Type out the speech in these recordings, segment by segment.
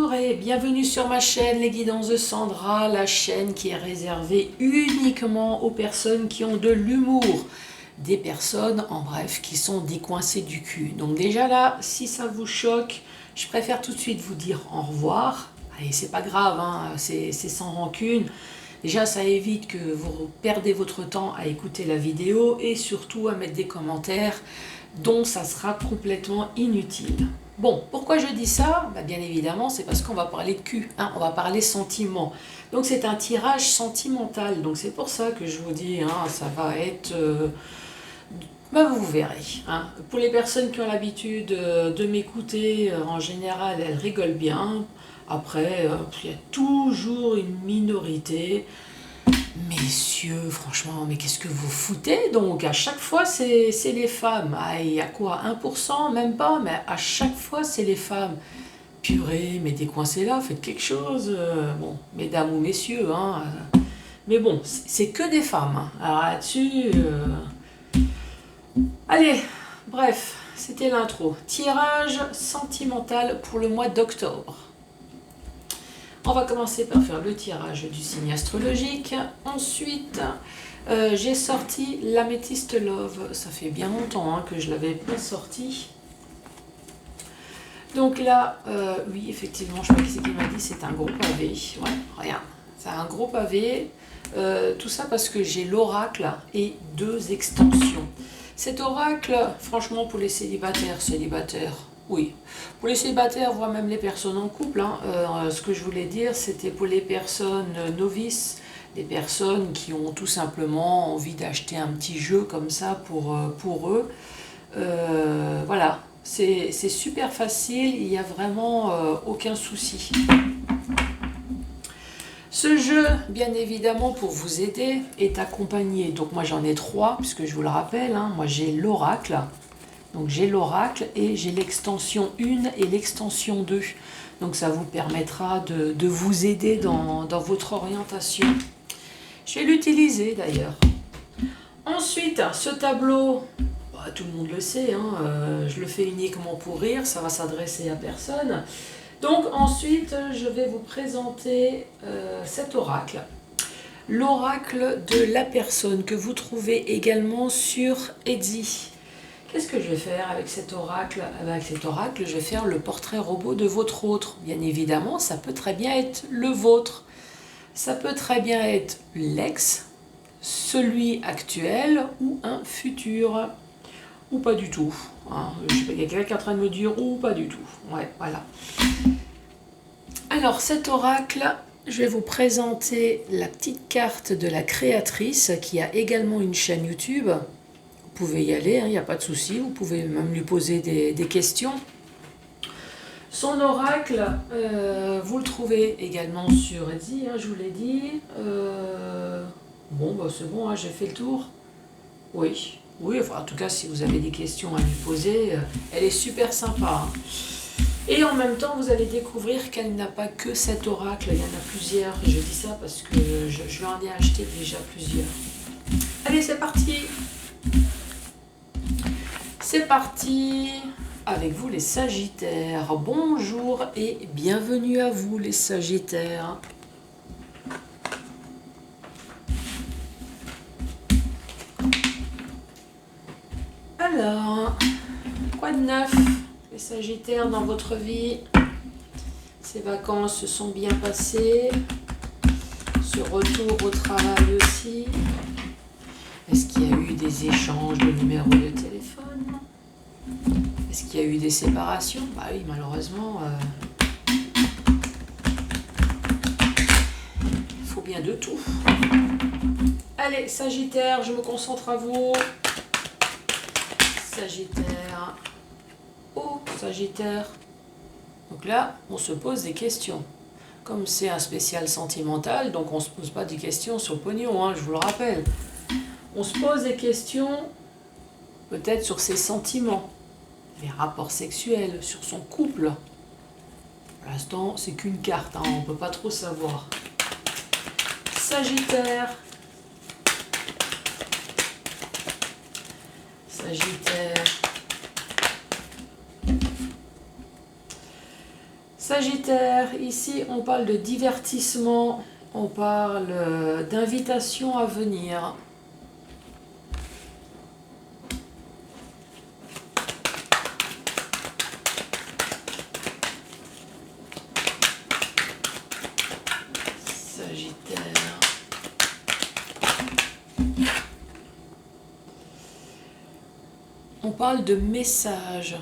Bonjour et bienvenue sur ma chaîne Les Guidances de Sandra, la chaîne qui est réservée uniquement aux personnes qui ont de l'humour, des personnes en bref qui sont décoincées du cul. Donc déjà là, si ça vous choque, je préfère tout de suite vous dire au revoir. Allez, c'est pas grave, hein, c'est sans rancune. Déjà, ça évite que vous perdez votre temps à écouter la vidéo et surtout à mettre des commentaires dont ça sera complètement inutile. Bon, pourquoi je dis ça? Bien évidemment, c'est parce qu'on va parler de cul, hein, on va parler sentiment. Donc c'est un tirage sentimental, donc c'est pour ça que je vous dis, hein, ça va être... vous verrez. Hein. Pour les personnes qui ont l'habitude de m'écouter, en général, elles rigolent bien. Après, il y a toujours une minorité. Messieurs, franchement, mais qu'est-ce que vous foutez? Donc, à chaque fois, c'est les femmes. Ah, il y a quoi? 1%? Même pas, mais à chaque fois, c'est les femmes. Purée, mais décoincez-la, faites quelque chose. Bon, mesdames ou messieurs, hein. Mais bon, c'est que des femmes. Hein. Alors là-dessus... Allez, bref, c'était l'intro. Tirage sentimental pour le mois d'octobre. On va commencer par faire le tirage du signe astrologique. Ensuite, j'ai sorti l'Améthyste Love. Ça fait bien longtemps hein, que je ne l'avais pas sorti. Donc là, oui, effectivement, je sais pas qui c'est qui m'a dit, c'est un gros pavé. Ouais, regarde, c'est un gros pavé. Tout ça parce que j'ai l'oracle et 2 extensions. Cet oracle, franchement, pour les célibataires, oui. Pour les célibataires, voire même les personnes en couple, hein, ce que je voulais dire, c'était pour les personnes novices, les personnes qui ont tout simplement envie d'acheter un petit jeu comme ça pour eux. Voilà, c'est super facile, il n'y a vraiment aucun souci. Ce jeu, bien évidemment, pour vous aider, est accompagné. Donc moi j'en ai 3, puisque je vous le rappelle, hein, moi j'ai l'oracle. Donc j'ai l'oracle et j'ai l'extension 1 et l'extension 2. Donc ça vous permettra de vous aider dans votre orientation. Je vais l'utiliser d'ailleurs. Ensuite, ce tableau, tout le monde le sait, hein, je le fais uniquement pour rire, ça va s'adresser à personne. Donc ensuite, je vais vous présenter cet oracle. L'oracle de la personne que vous trouvez également sur Etsy. Qu'est-ce que je vais faire avec cet oracle? Avec cet oracle, je vais faire le portrait robot de votre autre. Bien évidemment, ça peut très bien être le vôtre. Ça peut très bien être l'ex, celui actuel ou un futur. Ou pas du tout. Hein. Je sais pas, il y a quelqu'un qui est en train de me dire ou pas du tout. Ouais, voilà. Alors, cet oracle, je vais vous présenter la petite carte de la créatrice qui a également une chaîne YouTube. Vous pouvez y aller, il n'y a pas de souci. Vous pouvez même lui poser des questions. Son oracle, vous le trouvez également sur Etsy, hein, je vous l'ai dit. Bon, c'est bon, hein, j'ai fait le tour. Oui. Oui, enfin, en tout cas, si vous avez des questions à lui poser, elle est super sympa. Hein. Et en même temps, vous allez découvrir qu'elle n'a pas que cet oracle, il y en a plusieurs. Je dis ça parce que je lui en ai acheté déjà plusieurs. Allez, c'est parti! C'est parti avec vous les Sagittaires. Bonjour et bienvenue à vous les Sagittaires. Alors, quoi de neuf, les Sagittaires, dans votre vie? Ces vacances se sont bien passées. Ce retour au travail aussi. Est-ce qu'il y a eu des échanges de numéros de téléphone? Est-ce qu'il y a eu des séparations? Bah oui, malheureusement. Il faut bien de tout. Allez, Sagittaire, je me concentre à vous. Sagittaire. Oh, Sagittaire. Donc là, on se pose des questions. Comme c'est un spécial sentimental, donc on ne se pose pas des questions sur le pognon, hein, je vous le rappelle. On se pose des questions, peut-être sur ses sentiments, les rapports sexuels, sur son couple. Pour l'instant, c'est qu'une carte, hein, on ne peut pas trop savoir. Sagittaire. Sagittaire. Sagittaire, ici on parle de divertissement, on parle d'invitation à venir. Sagittaire. On parle de messages.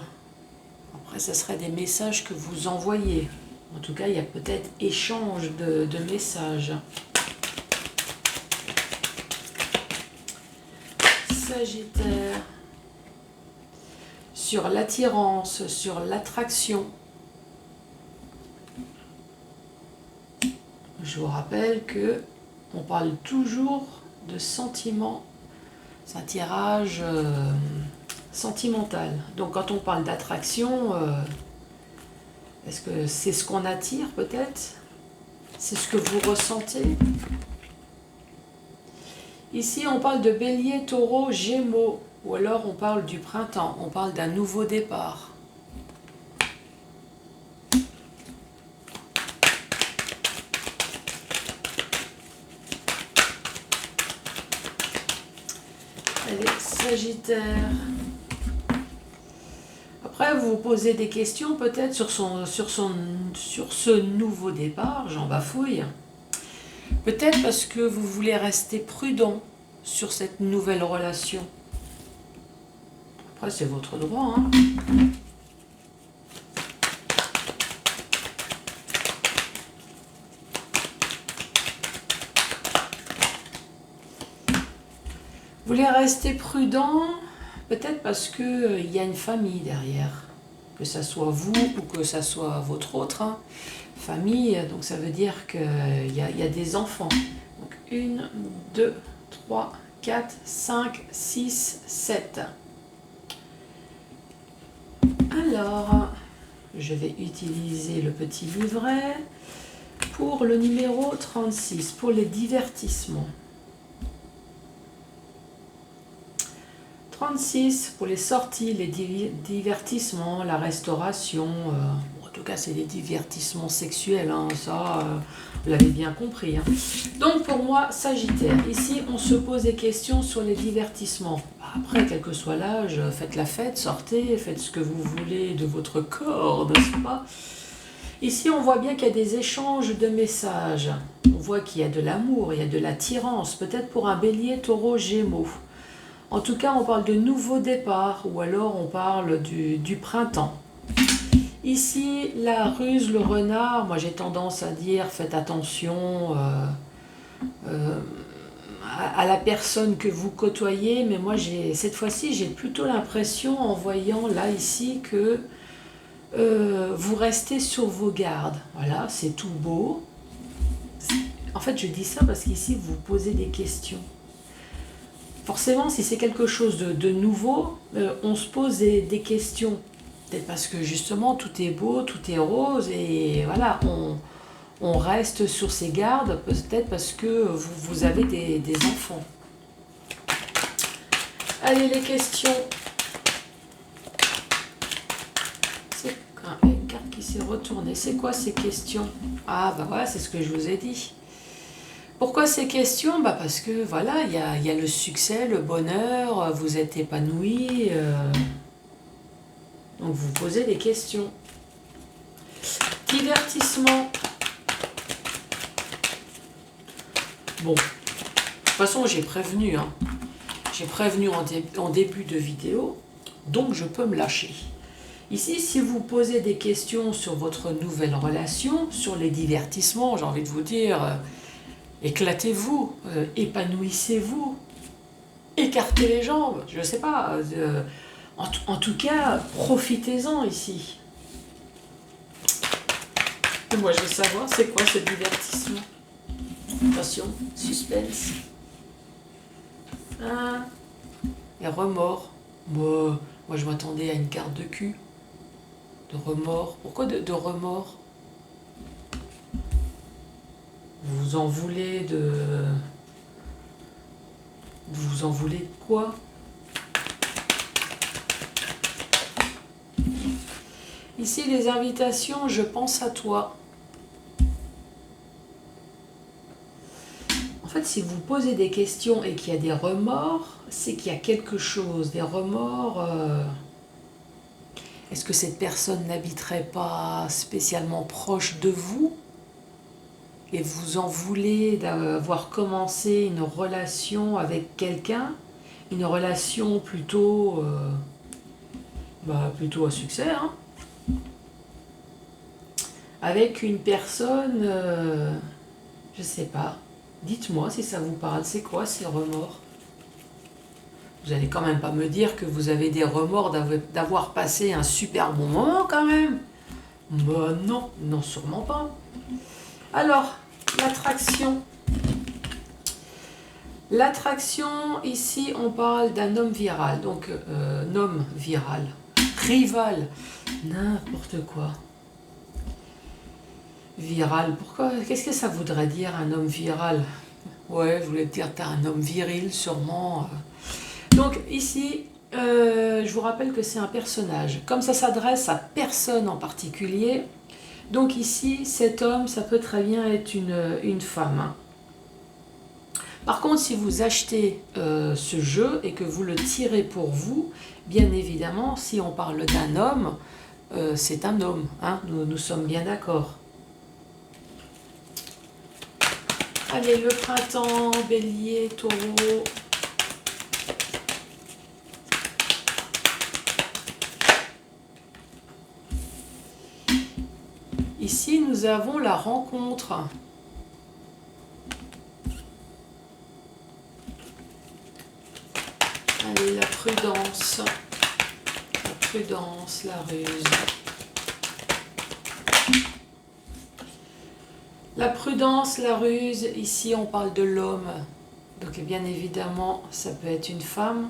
Après, ce serait des messages que vous envoyez. En tout cas, il y a peut-être échange de messages. Sagittaire. Sur l'attirance, sur l'attraction. Je vous rappelle que on parle toujours de sentiments. C'est un tirage sentimental. Donc quand on parle d'attraction, est-ce que c'est ce qu'on attire peut-être? C'est ce que vous ressentez? Ici on parle de bélier, taureau, gémeaux, ou alors on parle du printemps, on parle d'un nouveau départ. Allez, Sagittaire. Après, vous vous posez des questions peut-être sur ce nouveau départ, j'en bafouille. Peut-être parce que vous voulez rester prudent sur cette nouvelle relation. Après, c'est votre droit, hein. Vous voulez rester prudent, peut-être parce qu'il y a une famille derrière. Que ça soit vous ou que ça soit votre autre, hein. Famille, donc ça veut dire qu'il y a des enfants. Donc 1, 2, 3, 4, 5, 6, 7. Alors, je vais utiliser le petit livret pour le numéro 36, pour les divertissements. 36 pour les sorties, les divertissements, la restauration. En tout cas, c'est des divertissements sexuels, hein, ça, vous l'avez bien compris, hein. Donc pour moi, Sagittaire, ici, on se pose des questions sur les divertissements. Après, quel que soit l'âge, faites la fête, sortez, faites ce que vous voulez de votre corps, n'est-ce pas? Ici, on voit bien qu'il y a des échanges de messages. On voit qu'il y a de l'amour, il y a de l'attirance, peut-être pour un bélier, taureau, gémeaux. En tout cas, on parle de nouveau départ ou alors on parle du printemps. Ici, la ruse, le renard, moi j'ai tendance à dire faites attention à la personne que vous côtoyez, mais moi cette fois-ci j'ai plutôt l'impression en voyant là ici que vous restez sur vos gardes. Voilà, c'est tout beau. En fait, je dis ça parce qu'ici vous posez des questions. Forcément, si c'est quelque chose de nouveau, on se pose des questions. Peut-être parce que justement, tout est beau, tout est rose, et voilà, on reste sur ses gardes, peut-être parce que vous avez des enfants. Allez, les questions. C'est une carte qui s'est retournée. C'est quoi ces questions? Ah, bah voilà, c'est ce que je vous ai dit. Pourquoi ces questions? Bah parce que voilà, il y a le succès, le bonheur, vous êtes épanoui, donc vous posez des questions. Divertissement. Bon, de toute façon j'ai prévenu, hein. J'ai prévenu en début de vidéo, donc je peux me lâcher. Ici, si vous posez des questions sur votre nouvelle relation, sur les divertissements, j'ai envie de vous dire... éclatez-vous, épanouissez-vous, écartez les jambes, je ne sais pas. En tout cas, profitez-en ici. Et moi, je veux savoir, c'est quoi ce divertissement? Attention, suspense. Ah, et remords. Moi, je m'attendais à une carte de cul. De remords. Pourquoi de remords? Vous en voulez de... Vous en voulez de quoi? Ici, les invitations, je pense à toi. En fait, si vous posez des questions et qu'il y a des remords, c'est qu'il y a quelque chose. Des remords... Est-ce que cette personne n'habiterait pas spécialement proche de vous et vous en voulez d'avoir commencé une relation avec quelqu'un, une relation plutôt, plutôt à succès, hein, avec une personne, je sais pas, dites-moi si ça vous parle, c'est quoi ces remords? Vous allez quand même pas me dire que vous avez des remords d'avoir passé un super bon moment quand même. Bah non, non sûrement pas. Alors, l'attraction. L'attraction, ici, on parle d'un homme viral. Donc, homme viral. Rival. N'importe quoi. Viral. Pourquoi? Qu'est-ce que ça voudrait dire, un homme viral? Ouais, je voulais dire, t'es un homme viril, sûrement. Donc, ici, je vous rappelle que c'est un personnage. Comme ça s'adresse à personne en particulier, donc ici, cet homme, ça peut très bien être une femme. Hein. Par contre, si vous achetez ce jeu et que vous le tirez pour vous, bien évidemment, si on parle d'un homme, c'est un homme. Hein, nous sommes bien d'accord. Allez, le printemps, bélier, taureau. Ici, nous avons la rencontre. Allez, la prudence. La prudence, la ruse. La prudence, la ruse, ici on parle de l'homme. Donc bien évidemment, ça peut être une femme.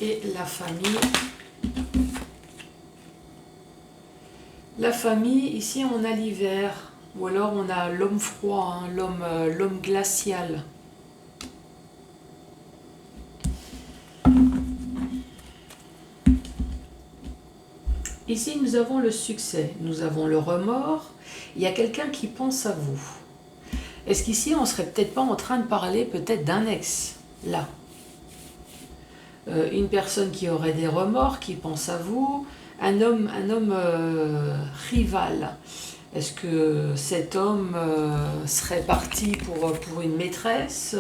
Et la famille. La famille, ici on a l'hiver, ou alors on a l'homme froid, hein, l'homme glacial. Ici nous avons le succès, nous avons le remords, il y a quelqu'un qui pense à vous. Est-ce qu'ici on serait peut-être pas en train de parler peut-être d'un ex, là? Une personne qui aurait des remords, qui pense à vous, un homme rival. Est-ce que cet homme serait parti pour une maîtresse?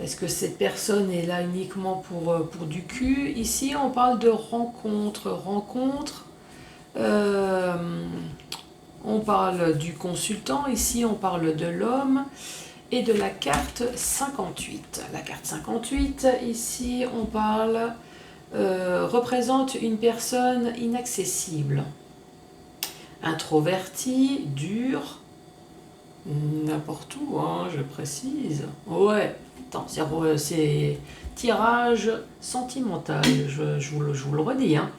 Est-ce que cette personne est là uniquement pour du cul? Ici, on parle de rencontre. Rencontre, on parle du consultant. Ici, on parle de l'homme. Et de la carte 58. La carte 58, ici, on parle, représente une personne inaccessible. Introvertie, dure, n'importe où, hein, je précise. Ouais, attends, c'est tirage sentimental, je vous le redis. Hein.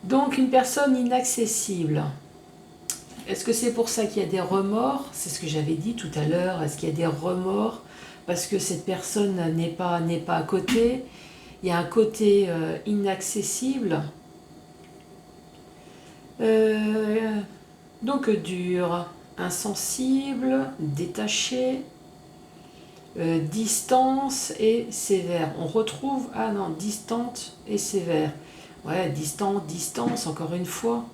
Donc, une personne inaccessible. Est-ce que c'est pour ça qu'il y a des remords? C'est ce que j'avais dit tout à l'heure. Est-ce qu'il y a des remords parce que cette personne n'est pas à côté? Il y a un côté inaccessible. Donc dur, insensible, détaché, distance et sévère. On retrouve, ah non, distante et sévère. Ouais, distance, encore une fois.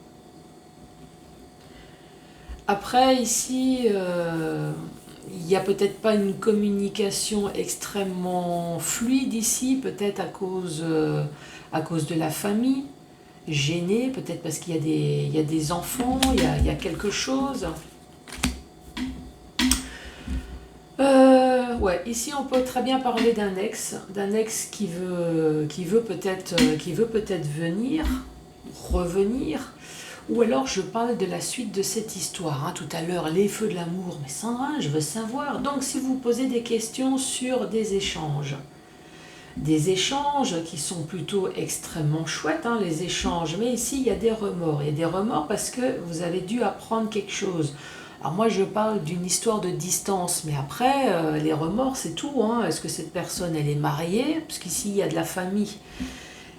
Après, ici, il n'y a peut-être pas une communication extrêmement fluide ici, peut-être à cause de la famille, gênée, peut-être parce qu'il y a des enfants, il y a quelque chose. Ouais, ici on peut très bien parler d'un ex qui veut peut-être venir, revenir. Ou alors je parle de la suite de cette histoire. Hein. Tout à l'heure, les feux de l'amour. Mais Sandra, je veux savoir. Donc si vous posez des questions sur des échanges qui sont plutôt extrêmement chouettes, hein, les échanges. Mais ici, il y a des remords. Il y a des remords parce que vous avez dû apprendre quelque chose. Alors moi je parle d'une histoire de distance, mais après les remords c'est tout, hein. Est-ce que cette personne elle est mariée? Parce qu'ici il y a de la famille.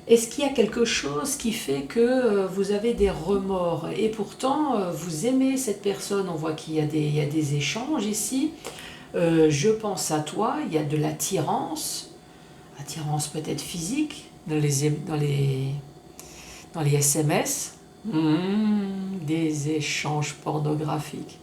Est-ce qu'il y a quelque chose qui fait que vous avez des remords et pourtant vous aimez cette personne? On voit il y a des échanges ici. Je pense à toi, il y a de l'attirance, attirance peut-être physique dans les SMS. Des échanges pornographiques.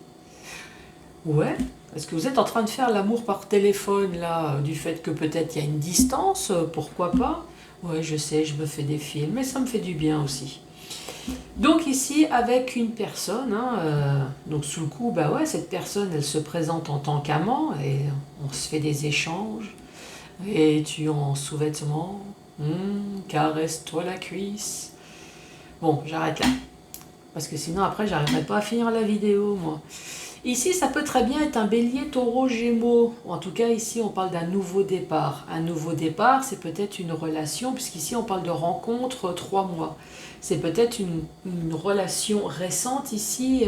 Ouais. Est-ce que vous êtes en train de faire l'amour par téléphone là, du fait que peut-être il y a une distance, pourquoi pas? Ouais, je sais, je me fais des films, mais ça me fait du bien aussi. Donc ici, avec une personne, hein, donc sous le coup, bah ouais, cette personne, elle se présente en tant qu'amant et on se fait des échanges. Et tu en sous-vêtements, caresse-toi la cuisse. Bon, j'arrête là. Parce que sinon, après, j'arriverai pas à finir la vidéo, moi. Ici, ça peut très bien être un bélier, taureau, gémeaux. En tout cas, ici, on parle d'un nouveau départ. Un nouveau départ, c'est peut-être une relation, puisqu'ici, on parle de rencontre 3 mois. C'est peut-être une relation récente ici,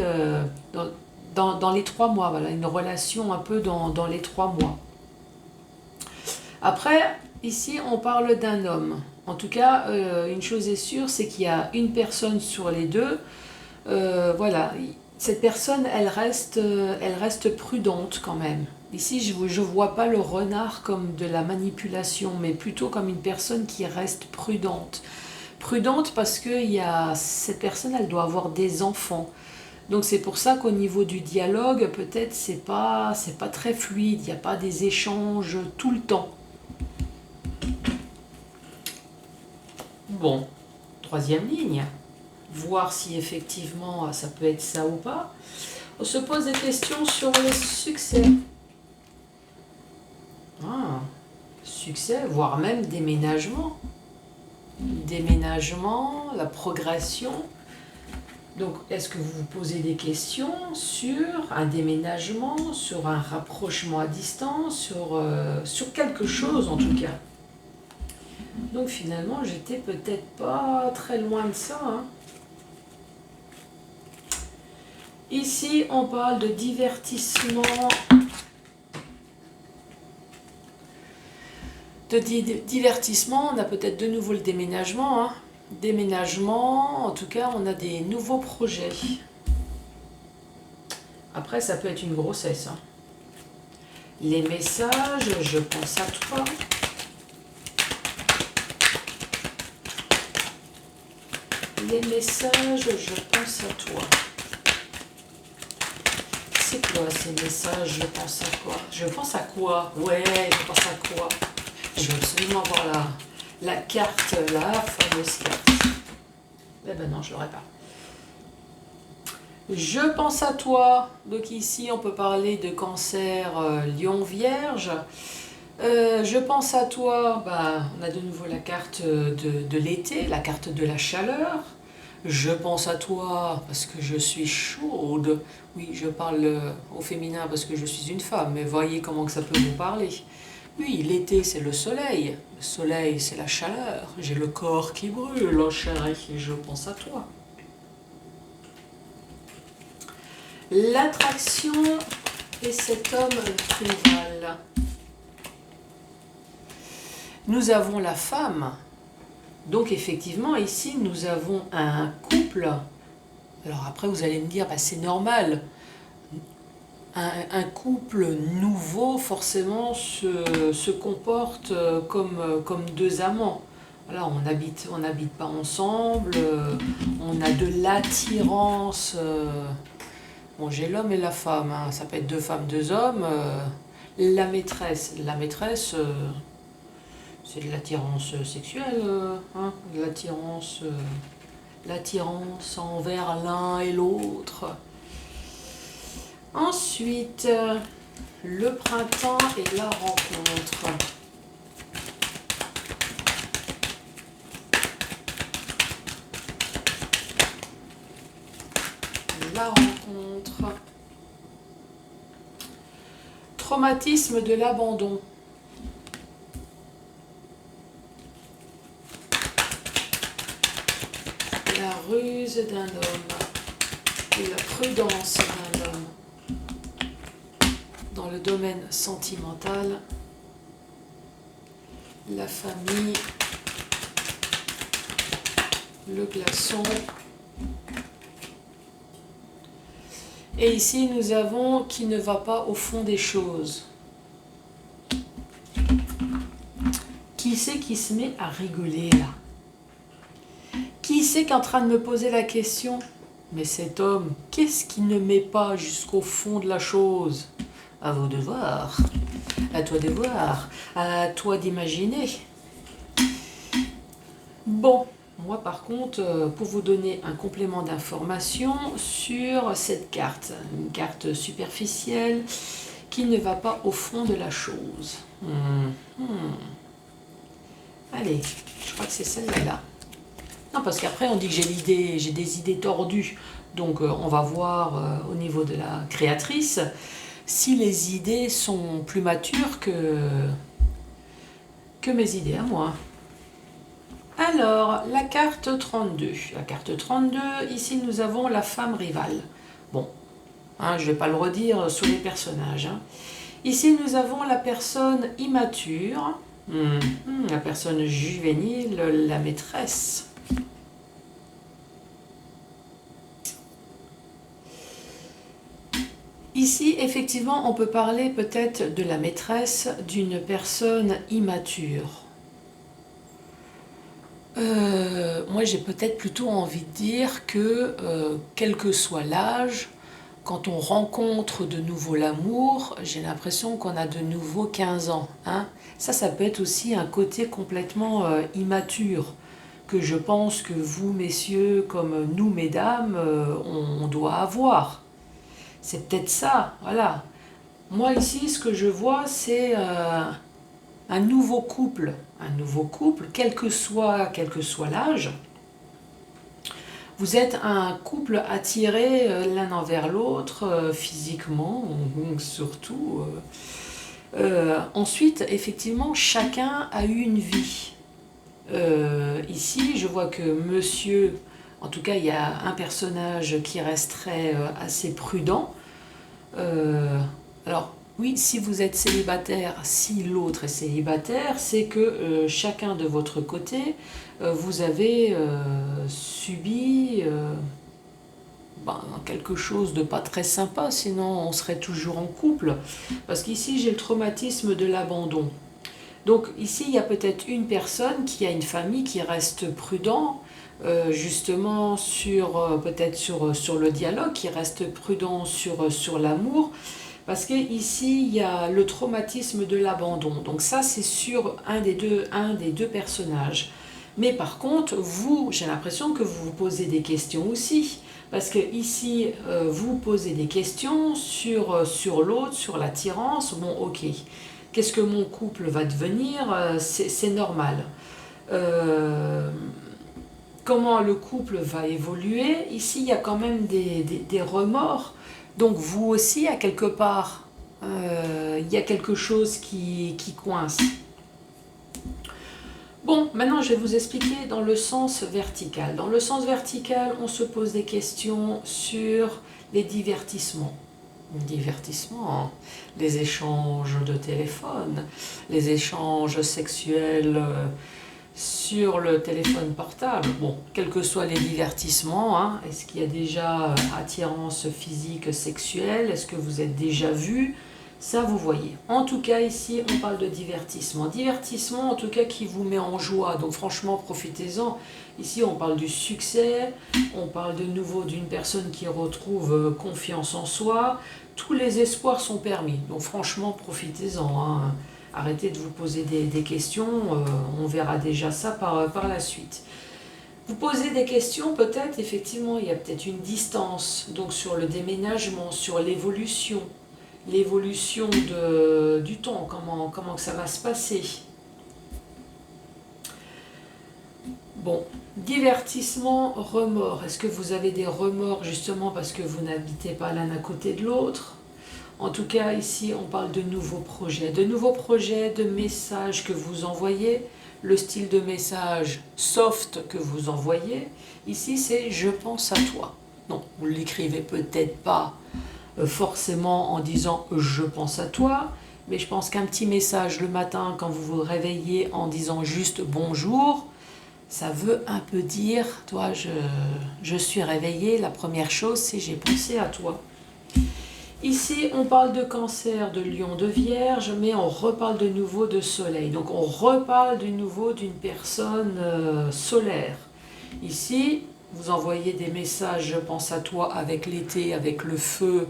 dans les 3 mois. Voilà, une relation un peu dans les 3 mois. Après, ici, on parle d'un homme. En tout cas, une chose est sûre, c'est qu'il y a une personne sur les deux. Voilà, cette personne, elle reste prudente quand même. Ici, je ne vois pas le renard comme de la manipulation, mais plutôt comme une personne qui reste prudente. Prudente parce que cette personne, elle doit avoir des enfants. Donc c'est pour ça qu'au niveau du dialogue, peut-être c'est pas très fluide, il n'y a pas des échanges tout le temps. Bon, troisième ligne, voir si effectivement ça peut être ça ou pas. On se pose des questions sur le succès. Succès, voire même déménagement. Déménagement, la progression. Donc, est-ce que vous vous posez des questions sur un déménagement, sur un rapprochement à distance, sur quelque chose en tout cas? Donc finalement, j'étais peut-être pas très loin de ça, hein. Ici, on parle de divertissement. Divertissement, on a peut-être de nouveau le déménagement, hein. Déménagement, en tout cas, on a des nouveaux projets. Après, ça peut être une grossesse, hein. Les messages, je pense à toi. Les messages, je pense à toi. C'est quoi ces messages, je pense à quoi? Je pense à quoi? Ouais, je pense à quoi? Je veux absolument avoir la carte, la fameuse carte. Eh ben non, je l'aurai pas. Je pense à toi. Donc ici, on peut parler de cancer, lion, vierge. Je pense à toi. Bah, on a de nouveau la carte de l'été, la carte de la chaleur. Je pense à toi parce que je suis chaude. Oui, je parle au féminin parce que je suis une femme, mais voyez comment que ça peut vous parler. Oui, l'été, c'est le soleil. Le soleil, c'est la chaleur. J'ai le corps qui brûle, chérie, et je pense à toi. L'attraction et cet homme rival. Nous avons la femme. Donc effectivement, ici, nous avons un couple. Alors après, vous allez me dire, bah, c'est normal. Un couple nouveau, forcément, se comporte comme deux amants. Voilà, on n'habite pas ensemble, on a de l'attirance. Bon, j'ai l'homme et la femme, hein, ça peut être deux femmes, deux hommes. La maîtresse, c'est de l'attirance sexuelle, hein, de l'attirance envers l'un et l'autre. Ensuite, le printemps et la rencontre. La rencontre. Traumatisme de l'abandon. La ruse d'un homme et la prudence d'un homme. dans le domaine sentimental, la famille, le glaçon. Et ici, nous avons qui ne va pas au fond des choses. Qui c'est qui se met à rigoler là? Qui c'est qui est en train de me poser la question? Mais cet homme, qu'est-ce qui ne met pas jusqu'au fond de la chose? À vous de voir, à toi de voir, à toi d'imaginer. Bon, moi par contre, pour vous donner un complément d'information sur cette carte, une carte superficielle qui ne va pas au fond de la chose. Allez, je crois que c'est celle-là. Non, parce qu'après on dit que j'ai des idées tordues. Donc on va voir au niveau de la créatrice si les idées sont plus matures que mes idées à moi. Alors, la carte 32. La carte 32, ici nous avons la femme rivale. Bon, hein, je ne vais pas le redire sur les personnages. Hein. Ici nous avons la personne immature, la personne juvénile, la maîtresse. Ici, effectivement, on peut parler peut-être de la maîtresse d'une personne immature. Moi, j'ai peut-être plutôt envie de dire que, quel que soit l'âge, quand on rencontre de nouveau l'amour, j'ai l'impression qu'on a de nouveau 15 ans. Hein. Ça peut être aussi un côté complètement immature, que je pense que vous, messieurs, comme nous, mesdames, on doit avoir. C'est peut-être ça, voilà. Moi, ici, ce que je vois, c'est un nouveau couple, quel que soit l'âge. Vous êtes un couple attiré l'un envers l'autre, physiquement, surtout. Ensuite, effectivement, chacun a eu une vie. Ici, je vois que monsieur, en tout cas, il y a un personnage qui resterait assez prudent. Alors, oui, si vous êtes célibataire, si l'autre est célibataire, c'est que chacun de votre côté, vous avez subi quelque chose de pas très sympa, sinon on serait toujours en couple. Parce qu'ici, j'ai le traumatisme de l'abandon. Donc ici, il y a peut-être une personne qui a une famille qui reste prudent, justement peut-être sur le dialogue, qui reste prudent sur l'amour. Parce qu'ici, il y a le traumatisme de l'abandon. Donc ça, c'est sur un des deux personnages. Mais par contre, vous, j'ai l'impression que vous vous posez des questions aussi. Parce que ici, vous posez des questions sur l'autre, sur l'attirance. Bon, ok, qu'est-ce que mon couple va devenir? C'est normal. Comment le couple va évoluer? Ici, il y a quand même des remords. Donc vous aussi, à quelque part, il y a quelque chose qui coince. Bon, maintenant je vais vous expliquer dans le sens vertical. Dans le sens vertical, on se pose des questions sur les divertissements. Divertissement, les échanges de téléphone, les échanges sexuels sur le téléphone portable. Bon, quels que soient les divertissements, hein, est-ce qu'il y a déjà attirance physique, sexuelle? Est-ce que vous êtes déjà vu? Ça, vous voyez. En tout cas, ici, on parle de divertissement. Divertissement, en tout cas, qui vous met en joie. Donc, franchement, profitez-en. Ici, on parle du succès. On parle de nouveau d'une personne qui retrouve confiance en soi. Tous les espoirs sont permis. Donc, franchement, profitez-en. Hein. Arrêtez de vous poser des questions. On verra déjà ça par la suite. Vous posez des questions, peut-être, effectivement, il y a peut-être une distance. Donc, sur le déménagement, sur l'évolution du temps, comment que ça va se passer. Bon, divertissement, remords. Est-ce que vous avez des remords justement parce que vous n'habitez pas l'un à côté de l'autre? En tout cas, ici, on parle de nouveaux projets. De nouveaux projets, de messages que vous envoyez. Le style de message soft que vous envoyez. Ici, c'est « je pense à toi ». Non, vous ne l'écrivez peut-être pas forcément en disant je pense à toi, mais je pense qu'un petit message le matin quand vous vous réveillez en disant juste bonjour, ça veut un peu dire, toi, je suis réveillée, la première chose c'est j'ai pensé à toi. Ici, on parle de cancer, de lion, de vierge, mais on reparle de nouveau de soleil. Donc on reparle de nouveau d'une personne solaire. Ici, vous envoyez des messages, je pense à toi, avec l'été, avec le feu.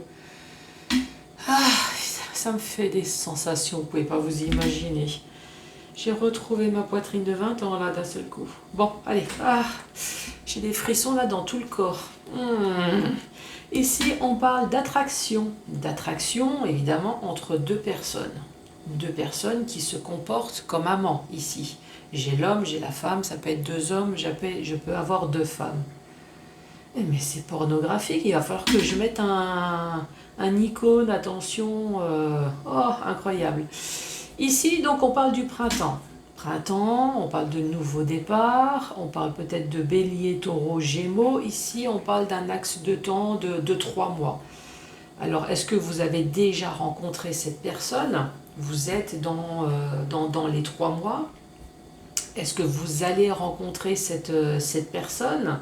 Ah, ça me fait des sensations, vous ne pouvez pas vous imaginer. J'ai retrouvé ma poitrine de 20 ans là d'un seul coup. Bon, allez. Ah, j'ai des frissons là dans tout le corps. Ici, on parle d'attraction. D'attraction, évidemment, entre deux personnes. Deux personnes qui se comportent comme amants, ici. J'ai l'homme, j'ai la femme, ça peut être deux hommes, je peux avoir deux femmes. Mais c'est pornographique, il va falloir que je mette un icône, attention, oh, incroyable. Ici, donc, on parle du printemps. Printemps, on parle de nouveau départ, on parle peut-être de bélier, taureau, gémeaux. Ici, on parle d'un axe de temps de 3 mois. Alors, est-ce que vous avez déjà rencontré cette personne? Vous êtes dans les 3 mois? Est-ce que vous allez rencontrer cette personne?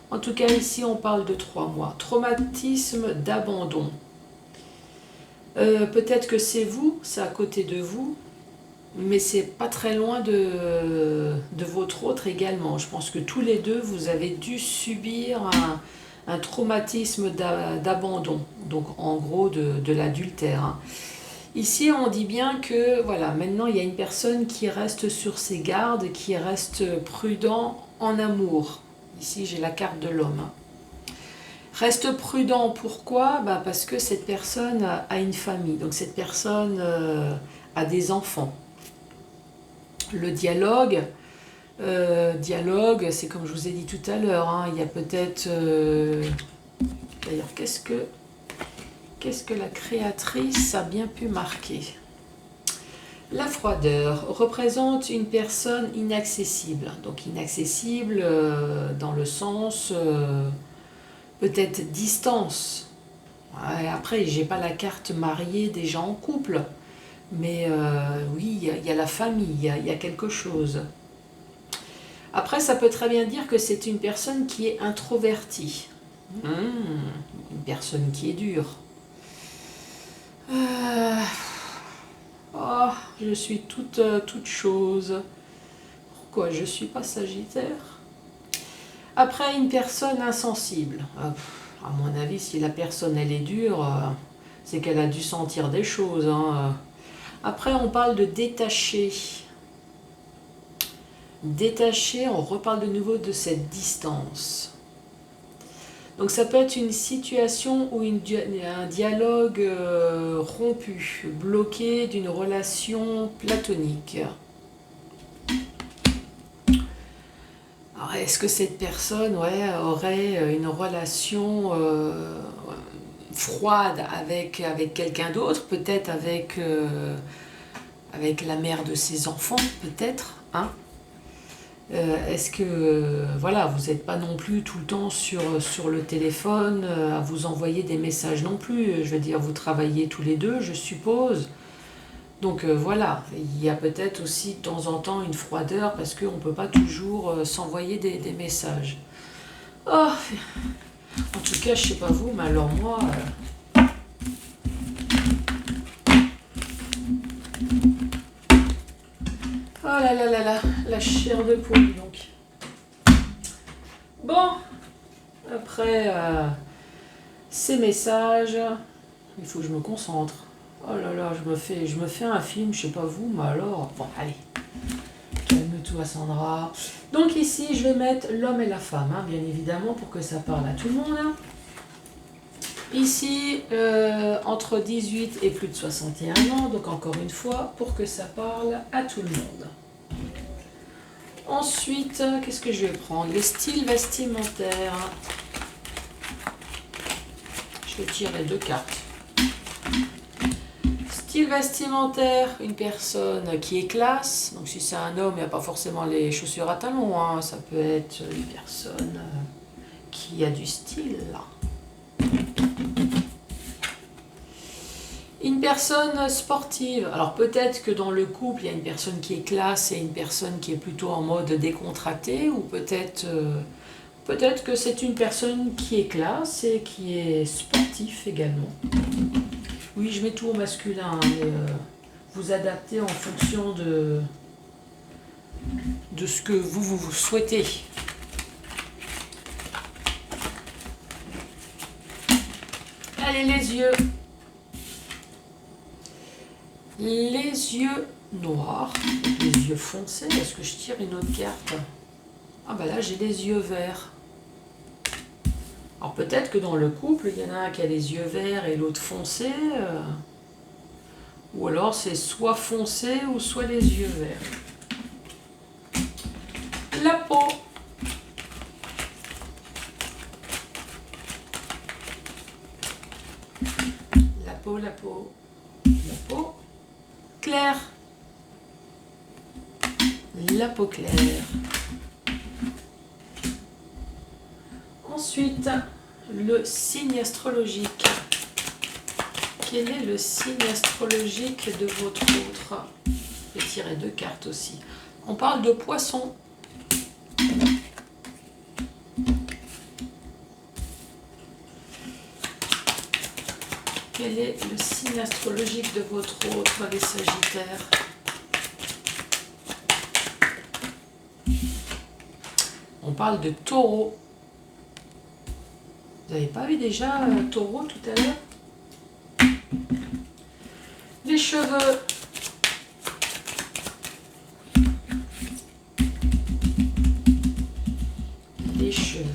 En tout cas, ici, on parle de 3 mois. Traumatisme d'abandon. Peut-être que c'est vous, c'est à côté de vous, mais c'est pas très loin de votre autre également. Je pense que tous les deux, vous avez dû subir un traumatisme d'abandon, donc en gros de l'adultère. Hein. Ici, on dit bien que voilà, maintenant il y a une personne qui reste sur ses gardes, qui reste prudent en amour. Ici, j'ai la carte de l'homme. Hein. Reste prudent, pourquoi? Parce que cette personne a une famille, donc cette personne a des enfants. Le dialogue, c'est comme je vous ai dit tout à l'heure, hein, il y a peut-être... D'ailleurs, qu'est-ce que la créatrice a bien pu marquer? La froideur représente une personne inaccessible. Donc inaccessible dans le sens peut-être distance. Ouais, après, j'ai pas la carte mariée des gens en couple. Mais oui, il y a la famille, il y a quelque chose. Après, ça peut très bien dire que c'est une personne qui est introvertie. Une personne qui est dure. Oh, je suis toute chose. Pourquoi je ne suis pas Sagittaire? Après, une personne insensible. À mon avis, si la personne elle est dure, c'est qu'elle a dû sentir des choses. Hein. Après, on parle de détaché. Détaché, on reparle de nouveau de cette distance. Donc ça peut être une situation ou un dialogue rompu, bloqué d'une relation platonique. Alors est-ce que cette personne aurait une relation froide avec quelqu'un d'autre, peut-être avec la mère de ses enfants, peut-être, hein? Est-ce que voilà, vous n'êtes pas non plus tout le temps sur le téléphone à vous envoyer des messages non plus, je veux dire, vous travaillez tous les deux, je suppose. Donc voilà, il y a peut-être aussi de temps en temps une froideur parce qu'on ne peut pas toujours s'envoyer des messages. Oh, en tout cas, je ne sais pas vous, mais alors moi... Oh là là là là, la chair de poule donc. Bon, après ces messages, il faut que je me concentre. Oh là là, je me fais un film, je sais pas vous, mais alors... Bon, allez, calme-toi Sandra. Donc ici, je vais mettre l'homme et la femme, hein, bien évidemment, pour que ça parle à tout le monde. Ici, entre 18 et plus de 61 ans, donc encore une fois, pour que ça parle à tout le monde. Ensuite, qu'est-ce que je vais prendre? Le style vestimentaire. Je vais tirer 2 cartes. Style vestimentaire, une personne qui est classe. Donc si c'est un homme, il n'y a pas forcément les chaussures à talons. Hein. Ça peut être une personne qui a du style. Une personne sportive. Alors peut-être que dans le couple, il y a une personne qui est classe et une personne qui est plutôt en mode décontracté, ou peut-être que c'est une personne qui est classe et qui est sportif également. Oui, je mets tout au masculin, hein, mais vous adaptez en fonction de ce que vous souhaitez. Allez, les yeux. Les yeux noirs, les yeux foncés. Est-ce que je tire une autre carte? Ah bah là, j'ai les yeux verts. Alors peut-être que dans le couple, il y en a un qui a les yeux verts et l'autre foncé. Ou alors c'est soit foncé ou soit les yeux verts. La peau. La peau, la peau. La peau claire. La peau claire. Ensuite, le signe astrologique. Quel est le signe astrologique de votre autre? Je vais tirer 2 cartes aussi. On parle de poisson. Quel est le signe astrologique de votre autre, les Sagittaires? On parle de taureau. Vous n'avez pas vu déjà taureau tout à l'heure? Les cheveux. Les cheveux.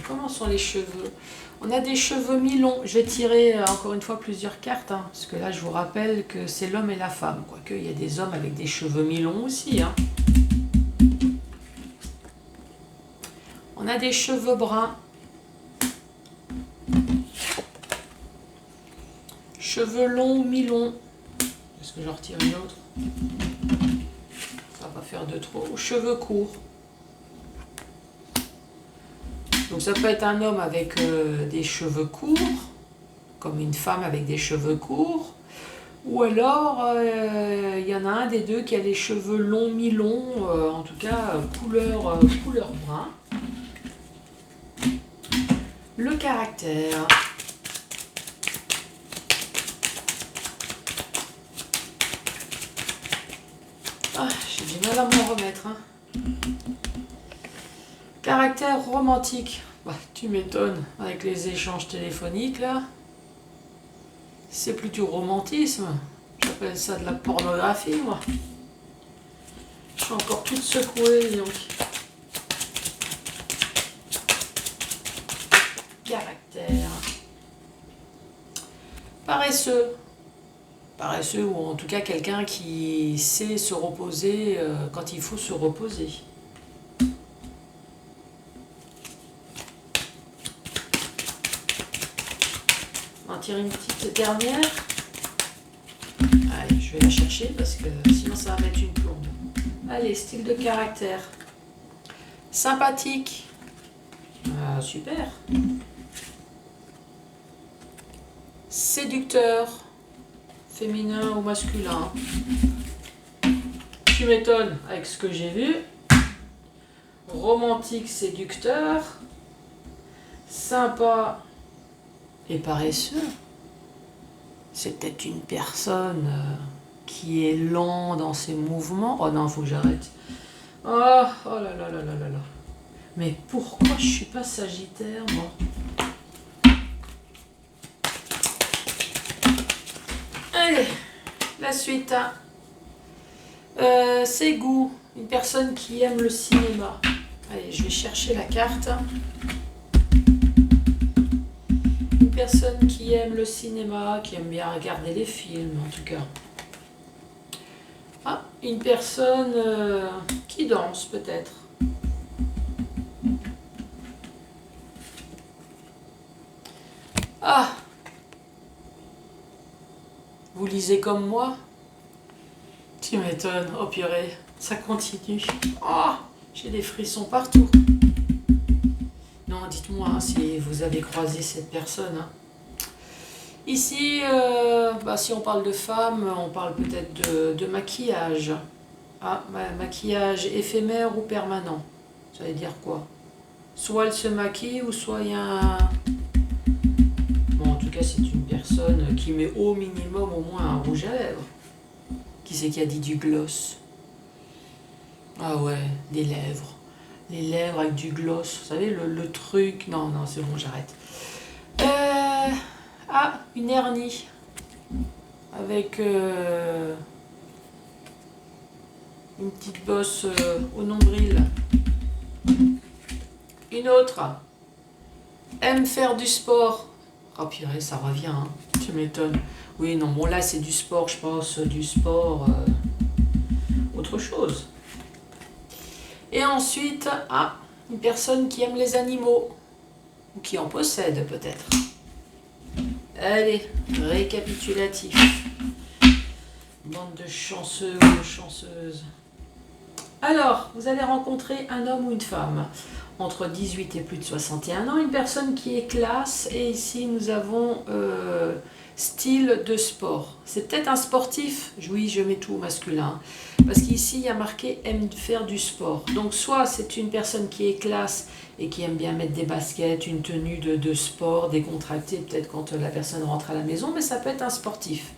Comment sont les cheveux? On a des cheveux mi-longs. Je vais tirer encore une fois plusieurs cartes, hein, parce que là je vous rappelle que c'est l'homme et la femme. Quoique il y a des hommes avec des cheveux mi-longs aussi. Hein. On a des cheveux bruns. Cheveux longs ou mi-longs. Est-ce que j'en retire une autre? Ça va pas faire de trop. Ou cheveux courts. Donc ça peut être un homme avec des cheveux courts, comme une femme avec des cheveux courts. Ou alors, il y en a un des deux qui a les cheveux longs, mi-longs, en tout cas couleur brun. Le caractère. Ah, j'ai du mal à m'en remettre. Hein. Caractère romantique. Bah, tu m'étonnes, avec les échanges téléphoniques là. C'est plutôt romantisme. J'appelle ça de la pornographie, moi. Je suis encore toute secouée, donc. Caractère. Paresseux. Paresseux, ou en tout cas quelqu'un qui sait se reposer quand il faut se reposer. On va en tirer une petite dernière. Allez, je vais la chercher parce que sinon ça va mettre une plombe. Allez, style de caractère. Sympathique. Ah, super. Séducteur. Féminin ou masculin. Tu m'étonnes avec ce que j'ai vu. Romantique, séducteur. Sympa et paresseux. C'est peut-être une personne qui est lent dans ses mouvements. Oh non, faut que j'arrête. Oh là là là là là là. Mais pourquoi je suis pas Sagittaire, moi? Allez, la suite. Hein. Ses goûts. Une personne qui aime le cinéma. Allez, je vais chercher la carte. Une personne qui aime le cinéma, qui aime bien regarder les films, en tout cas. Ah, une personne qui danse, peut-être. Ah! Vous lisez comme moi? Tu m'étonnes. Oh purée, ça continue. Oh, j'ai des frissons partout. Non, dites-moi hein, si vous avez croisé cette personne. Hein. Ici, si on parle de femme, on parle peut-être de maquillage. Ah, maquillage éphémère ou permanent. Ça veut dire quoi? Soit elle se maquille ou soit il y a un... Bon, en tout cas, c'est une personne qui met au minimum au moins un rouge à lèvres. Qui c'est qui a dit du gloss? Ah ouais, des lèvres. Les lèvres avec du gloss. Vous savez, le truc... Non, non, c'est bon, j'arrête. Une hernie. Avec une petite bosse au nombril. Une autre. Aime faire du sport. Oh purée, ça revient, hein. Tu m'étonnes. Oui, non, bon là c'est du sport, je pense, du sport, autre chose. Et ensuite, une personne qui aime les animaux, ou qui en possède peut-être. Allez, récapitulatif. Bande de chanceux ou de chanceuses. Alors, vous allez rencontrer un homme ou une femme entre 18 et plus de 61 ans, une personne qui est classe, et ici nous avons style de sport. C'est peut-être un sportif, oui je mets tout au masculin, parce qu'ici il y a marqué aime faire du sport. Donc soit c'est une personne qui est classe et qui aime bien mettre des baskets, une tenue de sport décontractée, peut-être quand la personne rentre à la maison, mais ça peut être un sportif.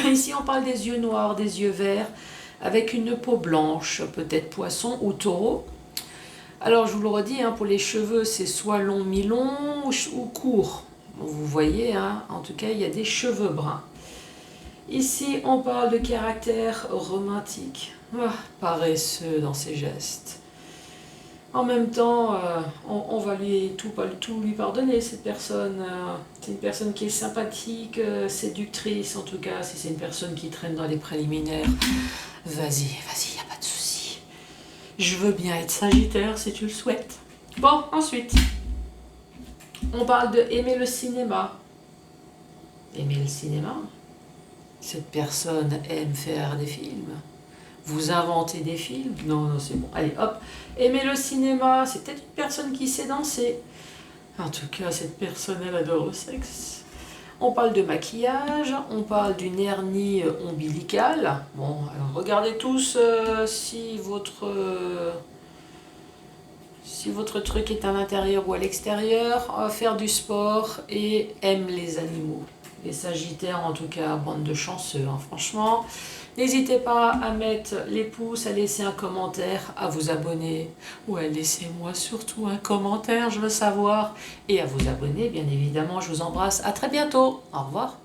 Ici on parle des yeux noirs, des yeux verts, avec une peau blanche, peut-être poisson ou taureau. Alors je vous le redis, hein, pour les cheveux c'est soit long mi-long ou court. Bon, vous voyez, hein, en tout cas il y a des cheveux bruns. Ici on parle de caractère romantique, paresseux dans ses gestes. En même temps, on va tout lui pardonner, cette personne. C'est une personne qui est sympathique, séductrice en tout cas, si c'est une personne qui traîne dans les préliminaires. Vas-y, il n'y a pas de souci. Je veux bien être Sagittaire si tu le souhaites. Bon, ensuite, on parle de aimer le cinéma. Aimer le cinéma? Cette personne aime faire des films. Vous inventez des films? Non, non, c'est bon. Allez, hop. Aimer le cinéma, c'est peut-être une personne qui sait danser. En tout cas, cette personne, elle adore le sexe. On parle de maquillage, on parle d'une hernie ombilicale. Bon, alors regardez tous si votre truc est à l'intérieur ou à l'extérieur, faire du sport et aime les animaux. Les Sagittaires, en tout cas, bande de chanceux, hein, franchement. N'hésitez pas à mettre les pouces, à laisser un commentaire, à vous abonner. Ouais, laissez-moi surtout un commentaire, je veux savoir. Et à vous abonner, bien évidemment, je vous embrasse. À très bientôt. Au revoir.